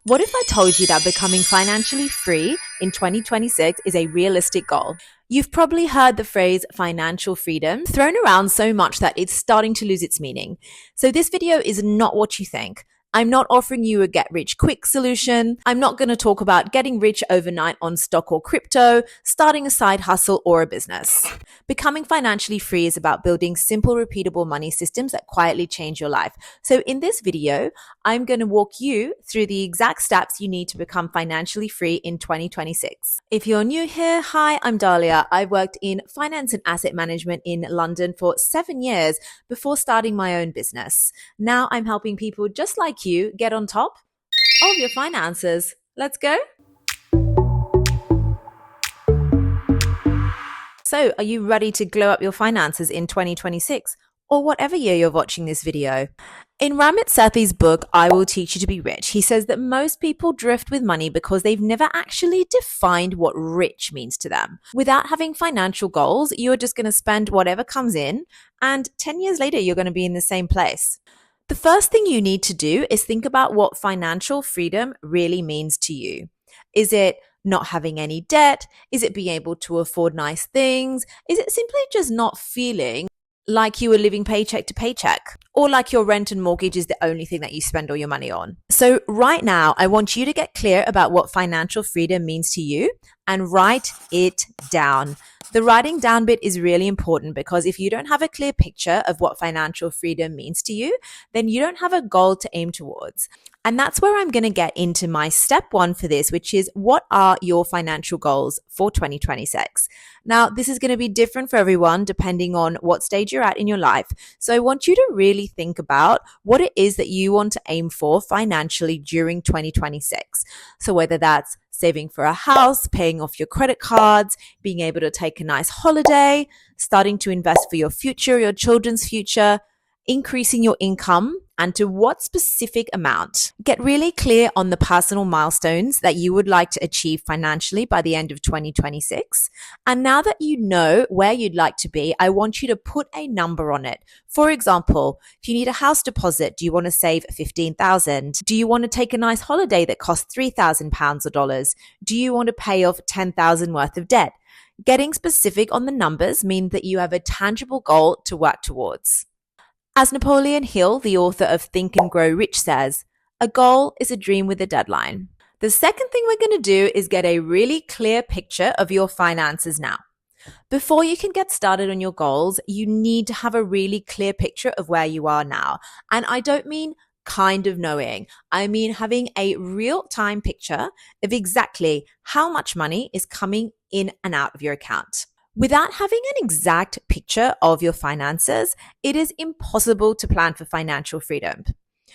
What if I told you that becoming financially free in 2026 is a realistic goal? You've probably heard the phrase financial freedom thrown around so much that it's starting to lose its meaning. So this video is not what you think. I'm not offering you a get rich quick solution. I'm not going to talk about getting rich overnight on stock or crypto, starting a side hustle or a business. Becoming financially free is about building simple, repeatable money systems that quietly change your life. So in this video, I'm going to walk you through the exact steps you need to become financially free in 2026. If you're new here, hi, I'm Dahlia. I worked in finance and asset management in London for 7 years before starting my own business. Now I'm helping people just like you get on top of your finances. Let's go. So, are you ready to glow up your finances in 2026 or whatever year you're watching this video? In Ramit Sethi's book, I Will Teach You to Be Rich, he says that most people drift with money because they've never actually defined what rich means to them. Without having financial goals, you're just going to spend whatever comes in, and 10 years later, you're going to be in the same place. The first thing you need to do is think about what financial freedom really means to you. Is it not having any debt? Is it being able to afford nice things? Is it simply just not feeling like you are living paycheck to paycheck, or like your rent and mortgage is the only thing that you spend all your money on? So right now, I want you to get clear about what financial freedom means to you and write it down. The writing down bit is really important because if you don't have a clear picture of what financial freedom means to you, then you don't have a goal to aim towards. And that's where I'm going to get into my step one for this, which is what are your financial goals for 2026? Now, this is going to be different for everyone depending on what stage you're at in your life. So I want you to really think about what it is that you want to aim for financially during 2026. So whether that's saving for a house, paying off your credit cards, being able to take a nice holiday, starting to invest for your future, your children's future, increasing your income, and to what specific amount. Get really clear on the personal milestones that you would like to achieve financially by the end of 2026. And now that you know where you'd like to be, I want you to put a number on it. For example, if you need a house deposit, do you want to save $15,000? Do you want to take a nice holiday that costs £3,000 or dollars? Do you want to pay off $10,000 worth of debt? Getting specific on the numbers means that you have a tangible goal to work towards. As Napoleon Hill, the author of Think and Grow Rich, says, a goal is a dream with a deadline. The second thing we're going to do is get a really clear picture of your finances now. Before you can get started on your goals, you need to have a really clear picture of where you are now. And I don't mean kind of knowing. I mean having a real-time picture of exactly how much money is coming in and out of your account. Without having an exact picture of your finances, it is impossible to plan for financial freedom.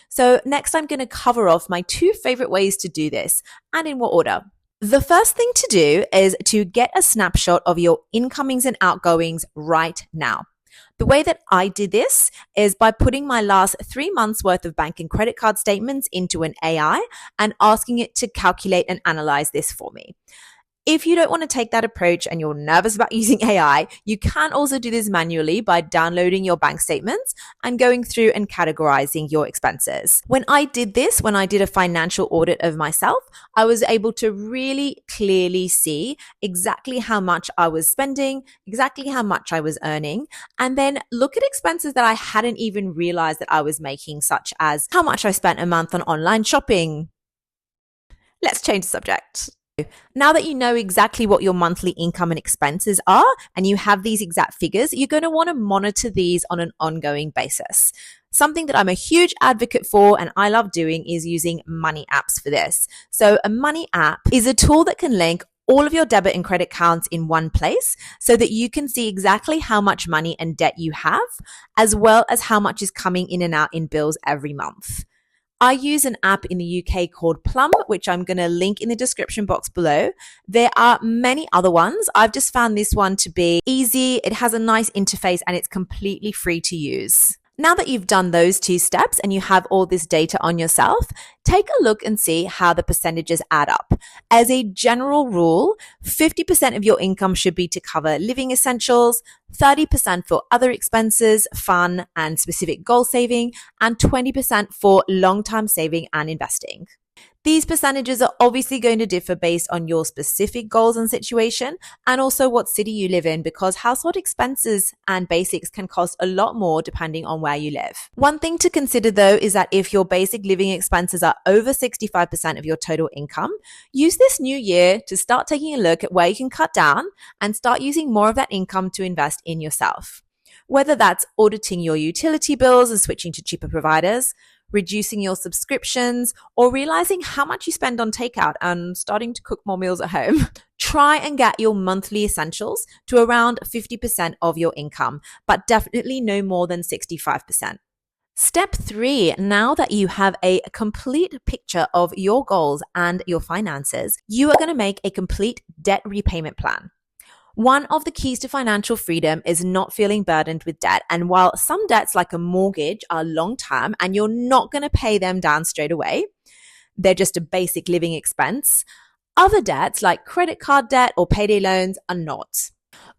So next, I'm going to cover off my 2 favorite ways to do this, and in what order. The first thing to do is to get a snapshot of your incomings and outgoings right now. The way that I did this is by putting my last 3 months worth of bank and credit card statements into an AI and asking it to calculate and analyze this for me. If you don't want to take that approach and you're nervous about using AI, you can also do this manually by downloading your bank statements and going through and categorizing your expenses. When I did this, when I did a financial audit of myself, I was able to really clearly see exactly how much I was spending, exactly how much I was earning, and then look at expenses that I hadn't even realized that I was making, such as how much I spent a month on online shopping. Let's change the subject. Now that you know exactly what your monthly income and expenses are, and you have these exact figures, you're going to want to monitor these on an ongoing basis. Something that I'm a huge advocate for and I love doing is using money apps for this. So a money app is a tool that can link all of your debit and credit accounts in one place so that you can see exactly how much money and debt you have, as well as how much is coming in and out in bills every month. I use an app in the UK called Plum, which I'm going to link in the description box below. There are many other ones. I've just found this one to be easy. It has a nice interface and it's completely free to use. Now that you've done those 2 steps and you have all this data on yourself, take a look and see how the percentages add up. As a general rule, 50% of your income should be to cover living essentials, 30% for other expenses, fun and specific goal saving, and 20% for long-term saving and investing. These percentages are obviously going to differ based on your specific goals and situation, and also what city you live in, because household expenses and basics can cost a lot more depending on where you live. One thing to consider though is that if your basic living expenses are over 65% of your total income, use this new year to start taking a look at where you can cut down and start using more of that income to invest in yourself. Whether that's auditing your utility bills and switching to cheaper providers, reducing your subscriptions, or realizing how much you spend on takeout and starting to cook more meals at home. Try and get your monthly essentials to around 50% of your income, but definitely no more than 65%. Step 3, now that you have a complete picture of your goals and your finances, you are going to make a complete debt repayment plan. One of the keys to financial freedom is not feeling burdened with debt. And while some debts like a mortgage are long-term and you're not going to pay them down straight away, they're just a basic living expense, other debts like credit card debt or payday loans are not.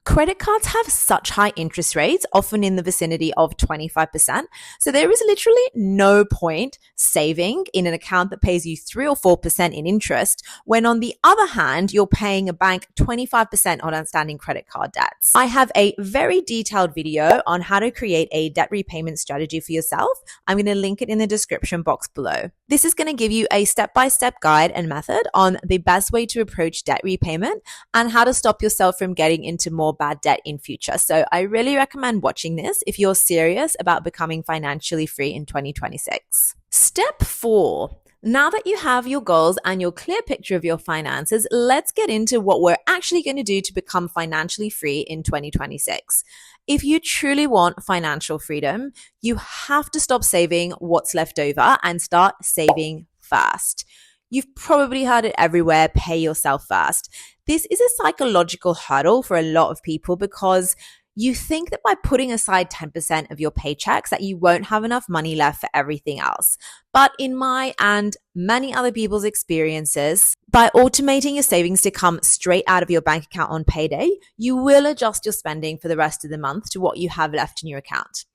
Credit cards have such high interest rates, often in the vicinity of 25%. So there is literally no point saving in an account that pays you 3 or 4% in interest, when on the other hand, you're paying a bank 25% on outstanding credit card debts. I have a very detailed video on how to create a debt repayment strategy for yourself. I'm going to link it in the description box below. This is going to give you a step-by-step guide and method on the best way to approach debt repayment and how to stop yourself from getting into more bad debt in future. So I really recommend watching this if you're serious about becoming financially free in 2026. Step 4. Now that you have your goals and your clear picture of your finances, let's get into what we're actually going to do to become financially free in 2026. If you truly want financial freedom, you have to stop saving what's left over and start saving fast. You've probably heard it everywhere, pay yourself first. This is a psychological hurdle for a lot of people because you think that by putting aside 10% of your paychecks that you won't have enough money left for everything else. But in my and many other people's experiences, by automating your savings to come straight out of your bank account on payday, you will adjust your spending for the rest of the month to what you have left in your account.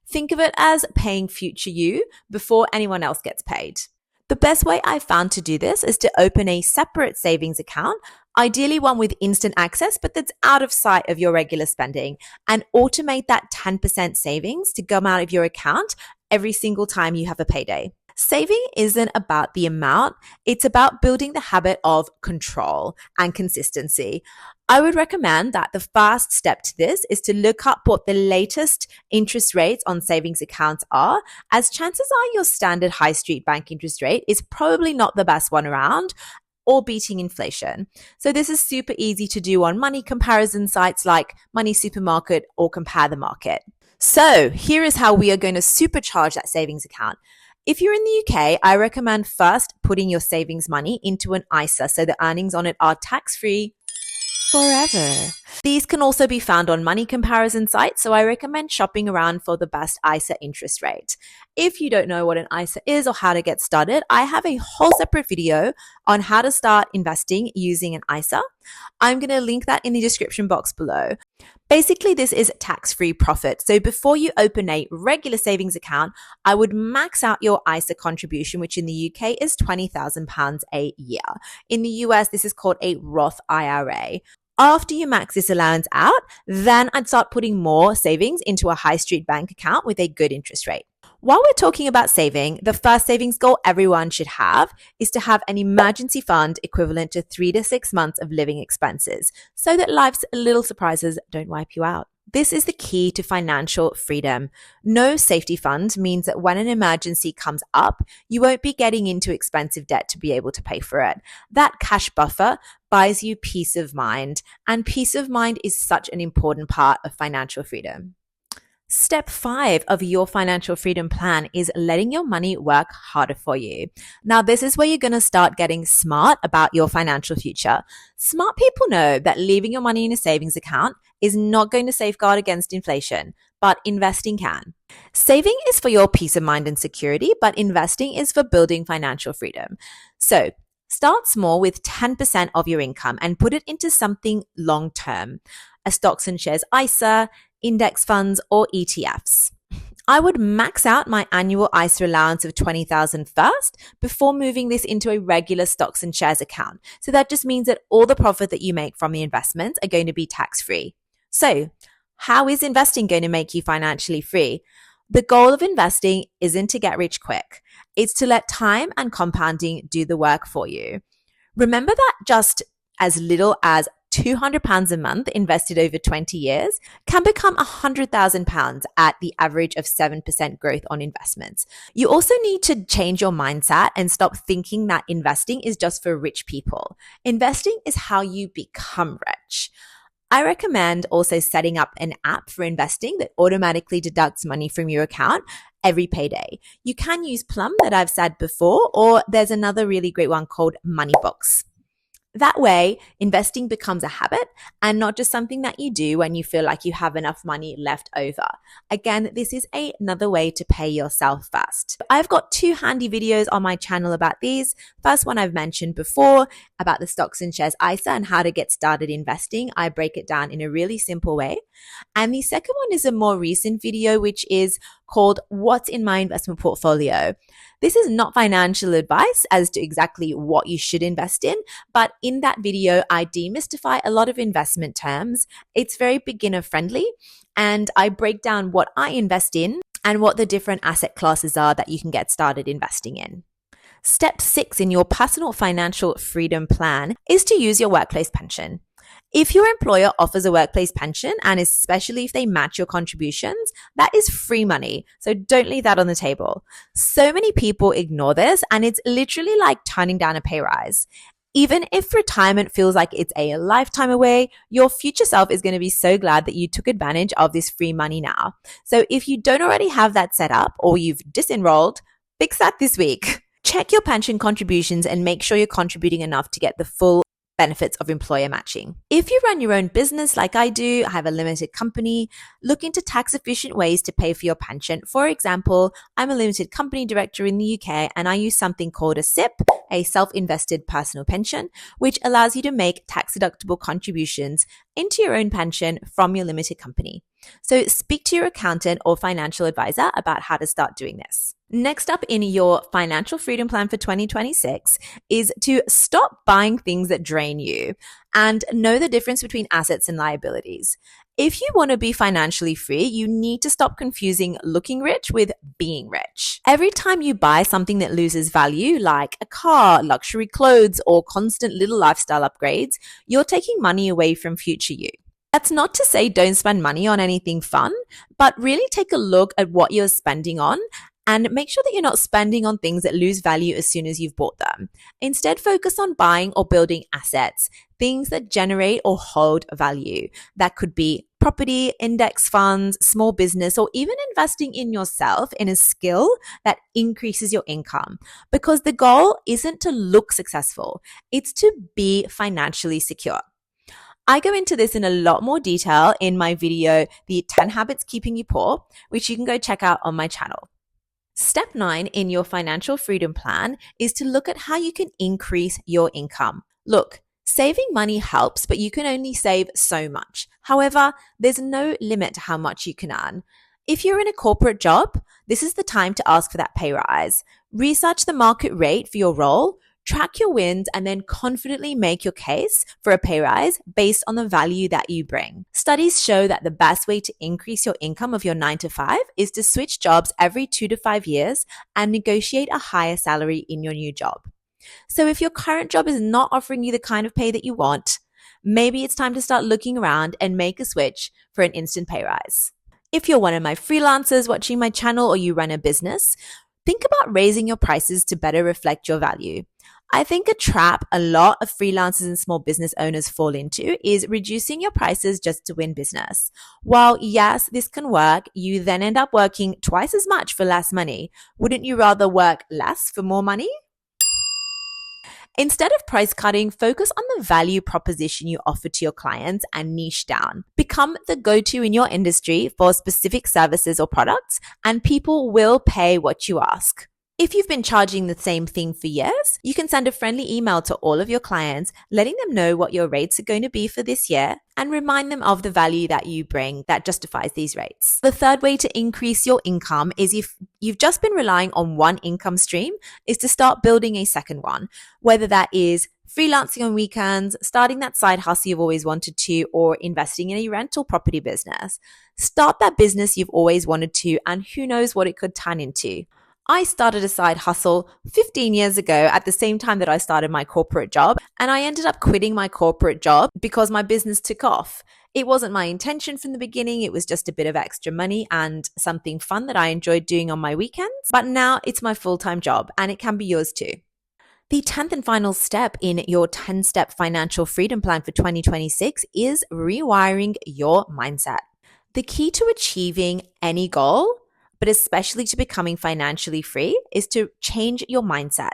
Think of it as paying future you before anyone else gets paid. The best way I've found to do this is to open a separate savings account, ideally one with instant access, but that's out of sight of your regular spending, and automate that 10% savings to come out of your account every single time you have a payday. Saving isn't about the amount, it's about building the habit of control and consistency. I would recommend that the first step to this is to look up what the latest interest rates on savings accounts are, as chances are your standard high street bank interest rate is probably not the best one around or beating inflation. So this is super easy to do on money comparison sites like Money Supermarket or Compare the Market. So here is how we are going to supercharge that savings account. If you're in the UK, I recommend first putting your savings money into an ISA so the earnings on it are tax-free forever. These can also be found on money comparison sites, so I recommend shopping around for the best ISA interest rate. If you don't know what an ISA is or how to get started, I have a whole separate video on how to start investing using an ISA. I'm going to link that in the description box below. Basically, this is tax-free profit. So before you open a regular savings account, I would max out your ISA contribution, which in the UK is £20,000 a year. In the US, this is called a Roth IRA. After you max this allowance out, then I'd start putting more savings into a high street bank account with a good interest rate. While we're talking about saving, the first savings goal everyone should have is to have an emergency fund equivalent to 3 to 6 months of living expenses so that life's little surprises don't wipe you out. This is the key to financial freedom. No safety fund means that when an emergency comes up, you won't be getting into expensive debt to be able to pay for it. That cash buffer buys you peace of mind, and peace of mind is such an important part of financial freedom. Step 5 of your financial freedom plan is letting your money work harder for you. Now, this is where you're going to start getting smart about your financial future. Smart people know that leaving your money in a savings account is not going to safeguard against inflation, but investing can. Saving is for your peace of mind and security, but investing is for building financial freedom. So, start small with 10% of your income and put it into something long-term, a stocks and shares ISA, index funds, or ETFs. I would max out my annual ISA allowance of $20,000 first before moving this into a regular stocks and shares account. So that just means that all the profit that you make from the investments are going to be tax-free. So, how is investing going to make you financially free? The goal of investing isn't to get rich quick. It's to let time and compounding do the work for you. Remember that just as little as £200 a month invested over 20 years can become £100,000 at the average of 7% growth on investments. You also need to change your mindset and stop thinking that investing is just for rich people. Investing is how you become rich. I recommend also setting up an app for investing that automatically deducts money from your account every payday. You can use Plum that I've said before, or there's another really great one called Moneybooks. That way, investing becomes a habit and not just something that you do when you feel like you have enough money left over. Again, this is another way to pay yourself fast. I've got 2 handy videos on my channel about these. First one I've mentioned before about the stocks and shares ISA and how to get started investing. I break it down in a really simple way. And the second one is a more recent video, which is called What's in My Investment Portfolio. This is not financial advice as to exactly what you should invest in, but in that video, I demystify a lot of investment terms. It's very beginner friendly, and I break down what I invest in and what the different asset classes are that you can get started investing in. Step 6 in your personal financial freedom plan is to use your workplace pension. If your employer offers a workplace pension, and especially if they match your contributions, that is free money. So don't leave that on the table. So many people ignore this, and it's literally like turning down a pay rise. Even if retirement feels like it's a lifetime away, your future self is going to be so glad that you took advantage of this free money now. So if you don't already have that set up or you've disenrolled, fix that this week. Check your pension contributions and make sure you're contributing enough to get the full benefits of employer matching. If you run your own business like I do, I have a limited company, look into tax efficient ways to pay for your pension. For example, I'm a limited company director in the UK and I use something called a SIP, a self-invested personal pension, which allows you to make tax deductible contributions into your own pension from your limited company. So speak to your accountant or financial advisor about how to start doing this. Next up in your financial freedom plan for 2026 is to stop buying things that drain you and know the difference between assets and liabilities. If you want to be financially free, you need to stop confusing looking rich with being rich. Every time you buy something that loses value, like a car, luxury clothes, or constant little lifestyle upgrades, you're taking money away from future you. That's not to say don't spend money on anything fun, but really take a look at what you're spending on and make sure that you're not spending on things that lose value as soon as you've bought them. Instead, focus on buying or building assets, things that generate or hold value. That could be property, index funds, small business, or even investing in yourself in a skill that increases your income. Because the goal isn't to look successful, it's to be financially secure. I go into this in a lot more detail in my video, The 10 Habits Keeping You Poor, which you can go check out on my channel. Step 9 in your financial freedom plan is to look at how you can increase your income. Look, saving money helps, but you can only save so much. However, there's no limit to how much you can earn. If you're in a corporate job, this is the time to ask for that pay rise. Research the market rate for your role, track your wins, and then confidently make your case for a pay rise based on the value that you bring. Studies show that the best way to increase your income of your 9 to 5 is to switch jobs every 2 to 5 years and negotiate a higher salary in your new job. So if your current job is not offering you the kind of pay that you want, maybe it's time to start looking around and make a switch for an instant pay rise. If you're one of my freelancers watching my channel or you run a business, think about raising your prices to better reflect your value. I think a trap a lot of freelancers and small business owners fall into is reducing your prices just to win business. While yes, this can work, you then end up working twice as much for less money. Wouldn't you rather work less for more money? Instead of price cutting, focus on the value proposition you offer to your clients and niche down. Become the go-to in your industry for specific services or products, and people will pay what you ask. If you've been charging the same thing for years, you can send a friendly email to all of your clients, letting them know what your rates are going to be for this year and remind them of the value that you bring that justifies these rates. The third way to increase your income is if you've just been relying on one income stream, is to start building a second one, whether that is freelancing on weekends, starting that side hustle you've always wanted to, or investing in a rental property business. Start that business you've always wanted to, and who knows what it could turn into. I started a side hustle 15 years ago at the same time that I started my corporate job, and I ended up quitting my corporate job because my business took off. It wasn't my intention from the beginning. It was just a bit of extra money and something fun that I enjoyed doing on my weekends. But now it's my full-time job, and it can be yours too. The 10th and final step in your 10-step financial freedom plan for 2026 is rewiring your mindset. The key to achieving any goal, but especially to becoming financially free, is to change your mindset.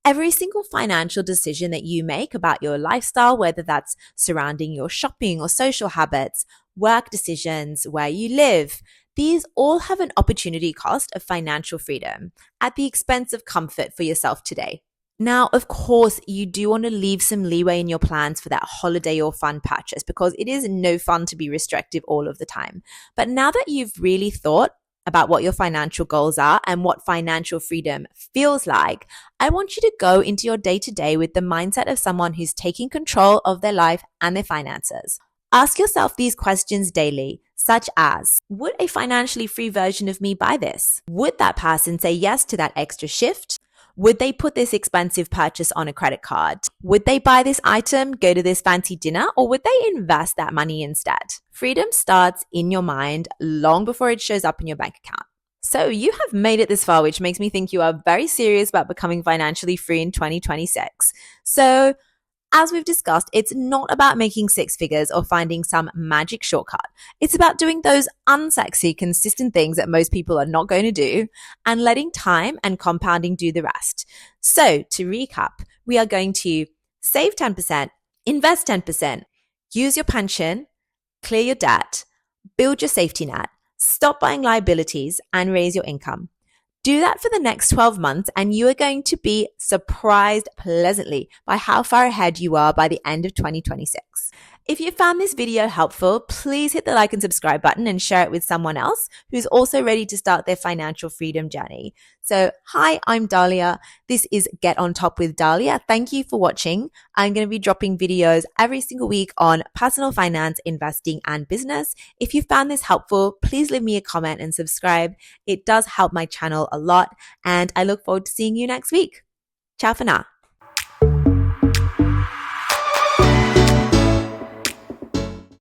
Every single financial decision that you make about your lifestyle, whether that's surrounding your shopping or social habits, work decisions, where you live, these all have an opportunity cost of financial freedom at the expense of comfort for yourself today. Now, of course, you do want to leave some leeway in your plans for that holiday or fun purchase, because it is no fun to be restrictive all of the time. But now that you've really thought about what your financial goals are and what financial freedom feels like, I want you to go into your day-to-day with the mindset of someone who's taking control of their life and their finances. Ask yourself these questions daily, such as, would a financially free version of me buy this? Would that person say yes to that extra shift? Would they put this expensive purchase on a credit card? Would they buy this item, go to this fancy dinner, or would they invest that money instead? Freedom starts in your mind long before it shows up in your bank account. So you have made it this far, which makes me think you are very serious about becoming financially free in 2026. So as we've discussed, it's not about making six figures or finding some magic shortcut. It's about doing those unsexy, consistent things that most people are not going to do and letting time and compounding do the rest. So to recap, we are going to save 10%, invest 10%, use your pension, clear your debt, build your safety net, stop buying liabilities, and raise your income. Do that for the next 12 months and you are going to be surprised pleasantly by how far ahead you are by the end of 2026. If you found this video helpful, please hit the like and subscribe button and share it with someone else who's also ready to start their financial freedom journey. So, hi, I'm Dahlia. This is Get on Top with Dahlia. Thank you for watching. I'm going to be dropping videos every single week on personal finance, investing, and business. If you found this helpful, please leave me a comment and subscribe. It does help my channel a lot, and I look forward to seeing you next week. Ciao for now.